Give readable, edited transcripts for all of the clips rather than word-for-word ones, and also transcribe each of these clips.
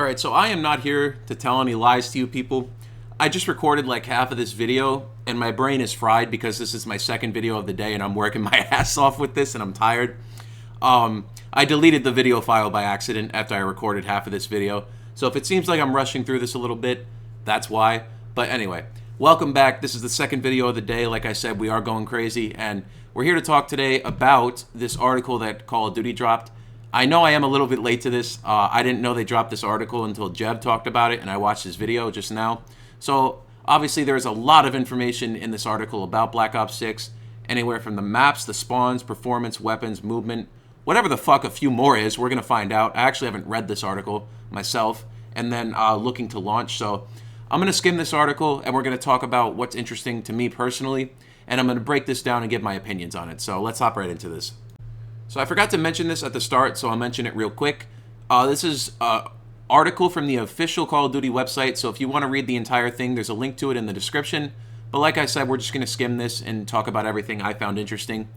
Alright, so I am not here to tell any lies to you people. I just recorded like half of this video, and my brain is fried because this is my second video of the day, and I'm working my ass off with this, and I'm tired. I deleted the video file by accident after I recorded half of this video. So if it seems like I'm rushing through this a little bit, that's why. But anyway, welcome back. This is the second video of the day. Like I said, we are going crazy, and we're here to talk today about this article that Call of Duty dropped. I know I am a little bit late to this. I didn't know they dropped this article until Jeb talked about it, and I watched this video just now. So obviously there's a lot of information in this article about Black Ops 6, anywhere from the maps, the spawns, performance, weapons, movement, whatever the fuck a few more is, we're going to find out. I actually haven't read this article myself, and then looking to launch. So I'm going to skim this article, and we're going to talk about what's interesting to me personally, and I'm going to break this down and give my opinions on it. So let's hop right into this. So I forgot to mention this at the start, so I'll mention it real quick. This is an article from the official Call of Duty website, so if you want to read the entire thing, there's a link to it in the description. But like I said, we're just going to skim this and talk about everything I found interesting.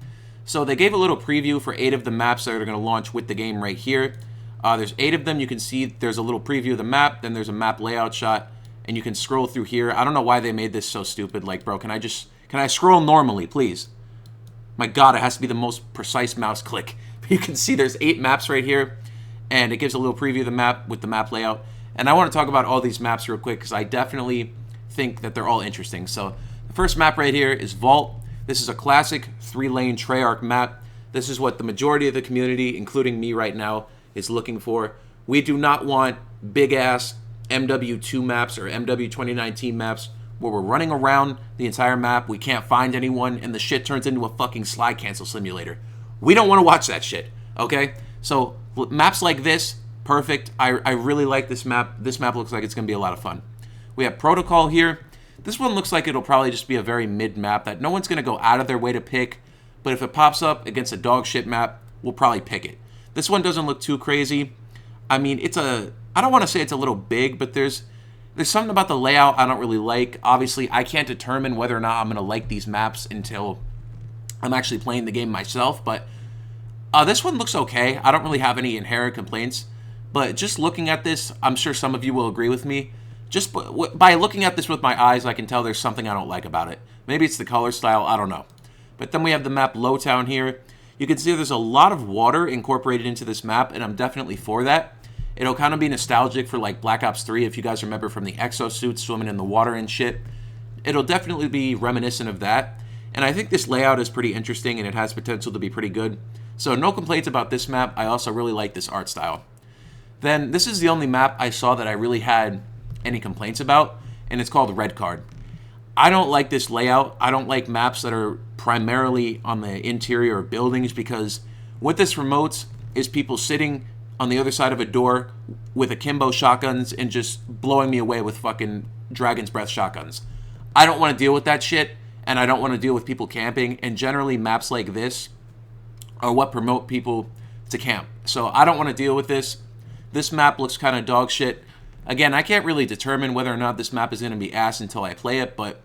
So they gave a little preview for 8 of the maps that are going to launch with the game right here. There's 8 of them. You can see there's a little preview of the map, then there's a map layout shot, and you can scroll through here. I don't know why they made this so stupid. Like, bro, can I scroll normally, please? My God, it has to be the most precise mouse click. You can see there's 8 maps right here, and it gives a little preview of the map with the map layout. And I want to talk about all these maps real quick because I definitely think that they're all interesting. So the first map right here is Vault. This is a classic 3-lane Treyarch map. This is what the majority of the community, including me right now, is looking for. We do not want big-ass MW2 maps or MW 2019 maps where we're running around the entire map, we can't find anyone, and the shit turns into a fucking slide cancel simulator. We don't want to watch that shit, okay? So maps like this, perfect. I really like this map. This map looks like it's going to be a lot of fun. We have Protocol here. This one looks like it'll probably just be a very mid map that no one's going to go out of their way to pick, but if it pops up against a dog shit map, we'll probably pick it. This one doesn't look too crazy. I mean, I don't want to say it's a little big, but there's something about the layout I don't really like. Obviously, I can't determine whether or not I'm going to like these maps until I'm actually playing the game myself, but this one looks okay. I don't really have any inherent complaints, but just looking at this, I'm sure some of you will agree with me. Just by looking at this with my eyes, I can tell there's something I don't like about it. Maybe it's the color style, I don't know. But then we have the map Lowtown here. You can see there's a lot of water incorporated into this map, and I'm definitely for that. It'll kind of be nostalgic for like Black Ops 3 if you guys remember from the exosuits swimming in the water and shit. It'll definitely be reminiscent of that. And I think this layout is pretty interesting and it has potential to be pretty good. So no complaints about this map. I also really like this art style. Then this is the only map I saw that I really had any complaints about, and it's called Red Card. I don't like this layout. I don't like maps that are primarily on the interior of buildings because what this promotes is people sitting on the other side of a door with akimbo shotguns and just blowing me away with fucking Dragon's Breath shotguns. I don't want to deal with that shit, and I don't want to deal with people camping, and generally maps like this are what promote people to camp. So I don't want to deal with this. This map looks kind of dog shit. Again, I can't really determine whether or not this map is going to be ass until I play it, but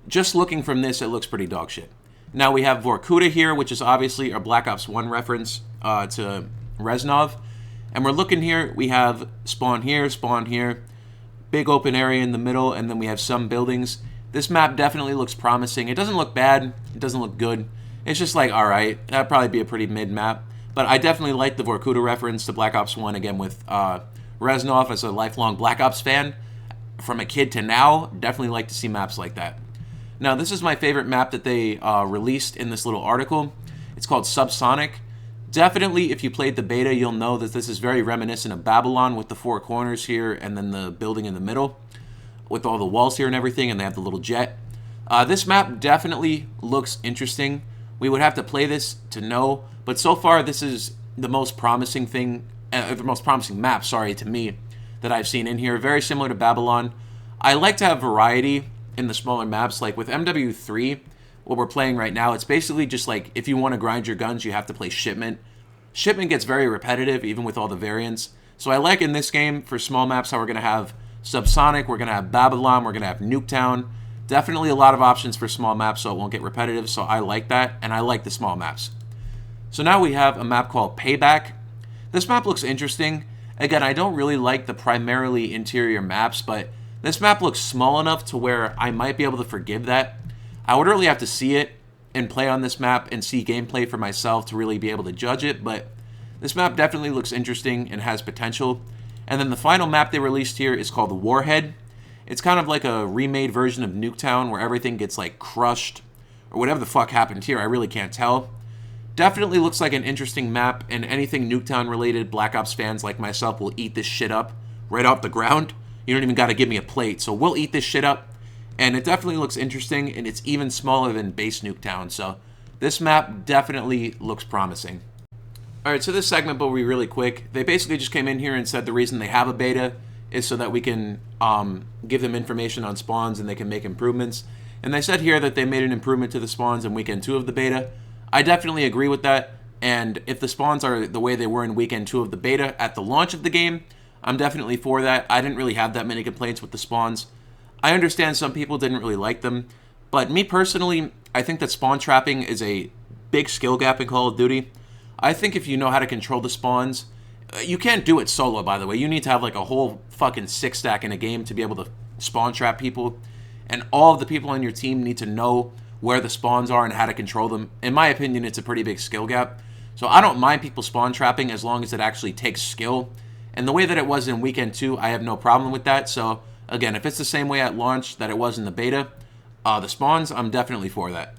just looking from this, it looks pretty dog shit. Now we have Vorkuta here, which is obviously a Black Ops 1 reference to Reznov. And we're looking here, we have spawn here, big open area in the middle, and then we have some buildings. This map definitely looks promising. It doesn't look bad, it doesn't look good. It's just like, alright, that'd probably be a pretty mid map. But I definitely like the Vorkuta reference to Black Ops 1, again with Reznov as a lifelong Black Ops fan. From a kid to now, definitely like to see maps like that. Now this is my favorite map that they released in this little article. It's called Subsonic. Definitely, if you played the beta, you'll know that this is very reminiscent of Babylon with the 4 corners here and then the building in the middle with all the walls here and everything, and they have the little jet. This map definitely looks interesting. We would have to play this to know, but so far this is the most promising thing, the most promising map, sorry, to me that I've seen in here. Very similar to Babylon. I like to have variety in the smaller maps, like with MW3. What we're playing right now, it's basically just like if you want to grind your guns, you have to play Shipment. Shipment gets very repetitive, even with all the variants. So I like in this game, for small maps, how we're going to have Subsonic, we're going to have Babylon, we're going to have Nuketown. Definitely a lot of options for small maps, so it won't get repetitive, so I like that, and I like the small maps. So now we have a map called Payback. This map looks interesting, Again, I don't really like the primarily interior maps, but this map looks small enough to where I might be able to forgive that. I would really have to see it and play on this map and see gameplay for myself to really be able to judge it, but this map definitely looks interesting and has potential. And then the final map they released here is called the Warhead. It's kind of like a remade version of Nuketown where everything gets like crushed or whatever the fuck happened here. I really can't tell. Definitely looks like an interesting map, and anything Nuketown related, Black Ops fans like myself will eat this shit up right off the ground. You don't even got to give me a plate, so we'll eat this shit up. And it definitely looks interesting, and it's even smaller than base Nuketown, so this map definitely looks promising. Alright, so this segment will be really quick. They basically just came in here and said the reason they have a beta is so that we can give them information on spawns and they can make improvements. And they said here that they made an improvement to the spawns in Weekend 2 of the beta. I definitely agree with that, and if the spawns are the way they were in Weekend 2 of the beta at the launch of the game, I'm definitely for that. I didn't really have that many complaints with the spawns. I understand some people didn't really like them, but me personally, I think that spawn trapping is a big skill gap in Call of Duty. I think if you know how to control the spawns, you can't do it solo, by the way. You need to have like a whole fucking 6-stack in a game to be able to spawn trap people, and all of the people on your team need to know where the spawns are and how to control them. In my opinion, it's a pretty big skill gap. So I don't mind people spawn trapping as long as it actually takes skill. And the way that it was in Weekend 2, I have no problem with that. So again, if it's the same way at launch that it was in the beta, the spawns, I'm definitely for that.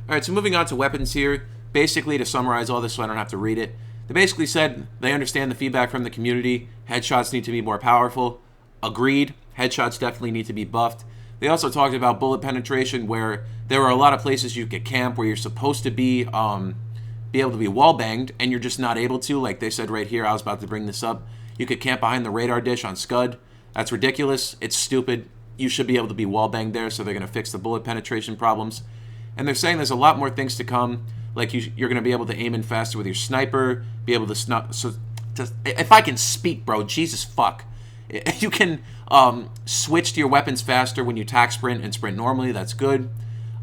Alright, so moving on to weapons here. Basically, to summarize all this so I don't have to read it, they basically said they understand the feedback from the community. Headshots need to be more powerful. Agreed. Headshots definitely need to be buffed. They also talked about bullet penetration, where there are a lot of places you could camp where you're supposed to be able to be wall banged, and you're just not able to. Like they said right here, I was about to bring this up. You could camp behind the radar dish on Scud. That's ridiculous. It's stupid. You should be able to be wall banged there, so they're going to fix the bullet penetration problems. And they're saying there's a lot more things to come. Like you're going to be able to aim in faster with your sniper, be able to if I can speak, bro, Jesus fuck. You can switch to your weapons faster when you tack sprint and sprint normally. That's good.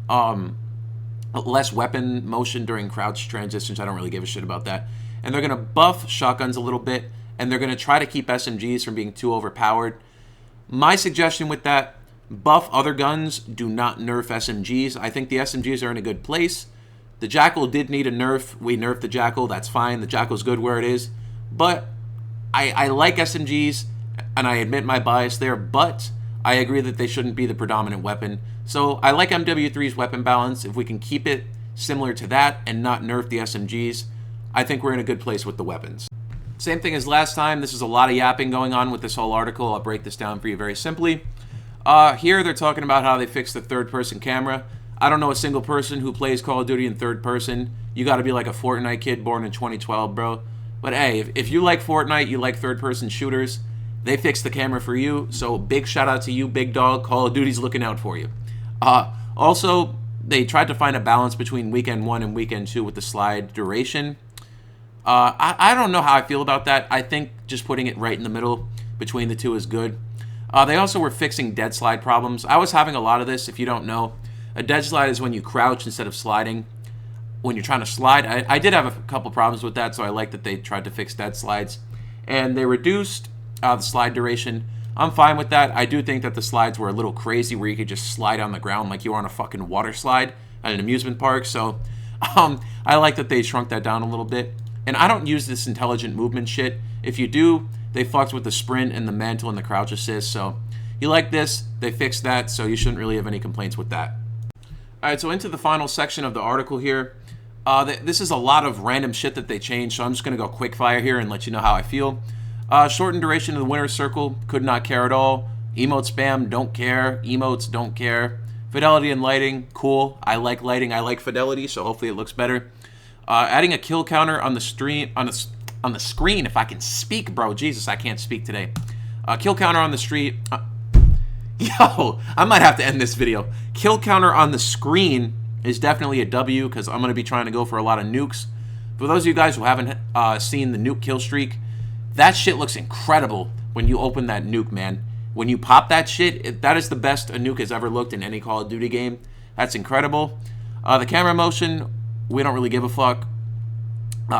Less weapon motion during crouch transitions. I don't really give a shit about that. And they're going to buff shotguns a little bit, and they're going to try to keep SMGs from being too overpowered. My suggestion with that, buff other guns, do not nerf SMGs. I think the SMGs are in a good place. The Jackal did need a nerf. We nerfed the Jackal. That's fine. The Jackal's good where it is. But I like SMGs, and I admit my bias there, but I agree that they shouldn't be the predominant weapon. So I like MW3's weapon balance. If we can keep it similar to that and not nerf the SMGs, I think we're in a good place with the weapons. Same thing as last time. This is a lot of yapping going on with this whole article. I'll break this down for you very simply. Here they're talking about how they fixed the third-person camera. I don't know a single person who plays Call of Duty in third person. You got to be like a Fortnite kid born in 2012, bro. But hey, if you like Fortnite, you like third-person shooters, they fixed the camera for you. So big shout out to you, big dog. Call of Duty's looking out for you. Also, they tried to find a balance between Weekend 1 and Weekend 2 with the slide duration. I don't know how I feel about that. I think just putting it right in the middle between the two is good. They also were fixing dead slide problems. I was having a lot of this, if you don't know. A dead slide is when you crouch instead of sliding. When you're trying to slide, I did have a couple problems with that, so I like that they tried to fix dead slides. And they reduced the slide duration. I'm fine with that. I do think that the slides were a little crazy where you could just slide on the ground like you were on a fucking water slide at an amusement park. So I like that they shrunk that down a little bit. And I don't use this intelligent movement shit. If you do, they fucked with the sprint and the mantle and the crouch assist. So you like this, they fixed that, so you shouldn't really have any complaints with that. Alright, so into the final section of the article here. This is a lot of random shit that they changed, so I'm just going to go quick fire here and let you know how I feel. Shortened duration of the winner's circle, could not care at all. Emote spam, don't care. Emotes, don't care. Fidelity and lighting, cool. I like lighting, I like fidelity, so hopefully it looks better. Adding a kill counter on the stream, on the screen, if I can speak, bro. Jesus, I can't speak today. Kill counter on the street. Yo, I might have to end this video. Kill counter on the screen is definitely a W, because I'm going to be trying to go for a lot of nukes. For those of you guys who haven't seen the nuke kill streak, that shit looks incredible when you open that nuke, man. When you pop that shit, that is the best a nuke has ever looked in any Call of Duty game. That's incredible. The camera motion, we don't really give a fuck.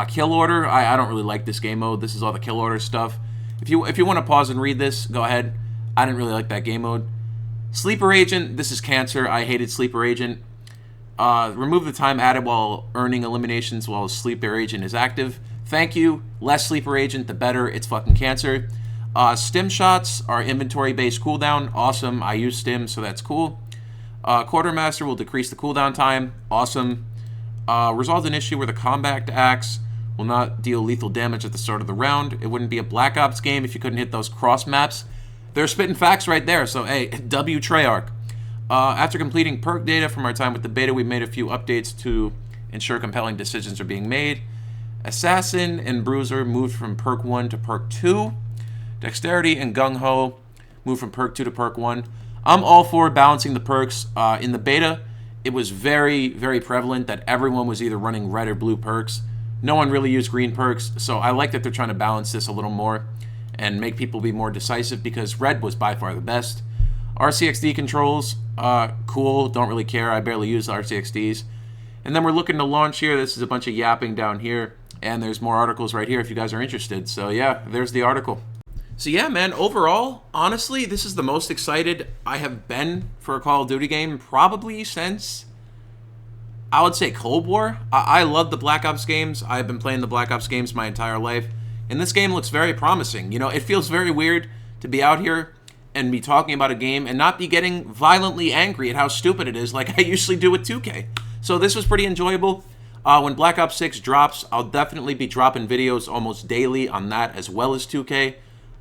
Kill order, I don't really like this game mode. This is all the kill order stuff. If you want to pause and read this, go ahead. I didn't really like that game mode. Sleeper Agent, this is cancer. I hated Sleeper Agent. Remove the time added while earning eliminations while Sleeper Agent is active. Thank you. Less Sleeper Agent, the better. It's fucking cancer. Stim shots are inventory-based cooldown. Awesome. I use stim, so that's cool. Quartermaster will decrease the cooldown time. Awesome. Resolve an issue where the combat axe will not deal lethal damage at the start of the round. It wouldn't be a Black Ops game if you couldn't hit those cross maps. They're spitting facts right there, so hey, W Treyarch. After completing perk data from our time with the beta, we made a few updates to ensure compelling decisions are being made. Assassin and Bruiser moved from perk 1 to perk 2. Dexterity and Gung Ho moved from perk 2 to perk 1. I'm all for balancing the perks. In the beta, it was very, very prevalent that everyone was either running red or blue perks. No one really used green perks, so I like that they're trying to balance this a little more and make people be more decisive because red was by far the best. RCXD controls, cool, don't really care. I barely use RCXDs. And then we're looking to launch here. This is a bunch of yapping down here, and there's more articles right here if you guys are interested. So yeah, there's the article. So yeah, man, overall, honestly, this is the most excited I have been for a Call of Duty game probably since, I would say, Cold War. I love the Black Ops games. I've been playing the Black Ops games my entire life, and this game looks very promising. You know, it feels very weird to be out here and be talking about a game and not be getting violently angry at how stupid it is like I usually do with 2K. So this was pretty enjoyable. When Black Ops 6 drops, I'll definitely be dropping videos almost daily on that as well as 2K.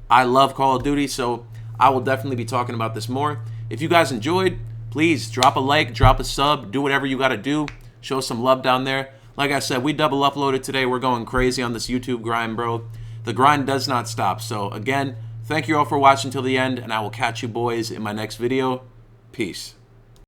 I love Call of Duty, so I will definitely be talking about this more. If you guys enjoyed, please drop a like, drop a sub, do whatever you got to do. Show some love down there. Like I said, we double uploaded today. We're going crazy on this YouTube grind, bro. The grind does not stop. So again, thank you all for watching till the end, and I will catch you boys in my next video. Peace.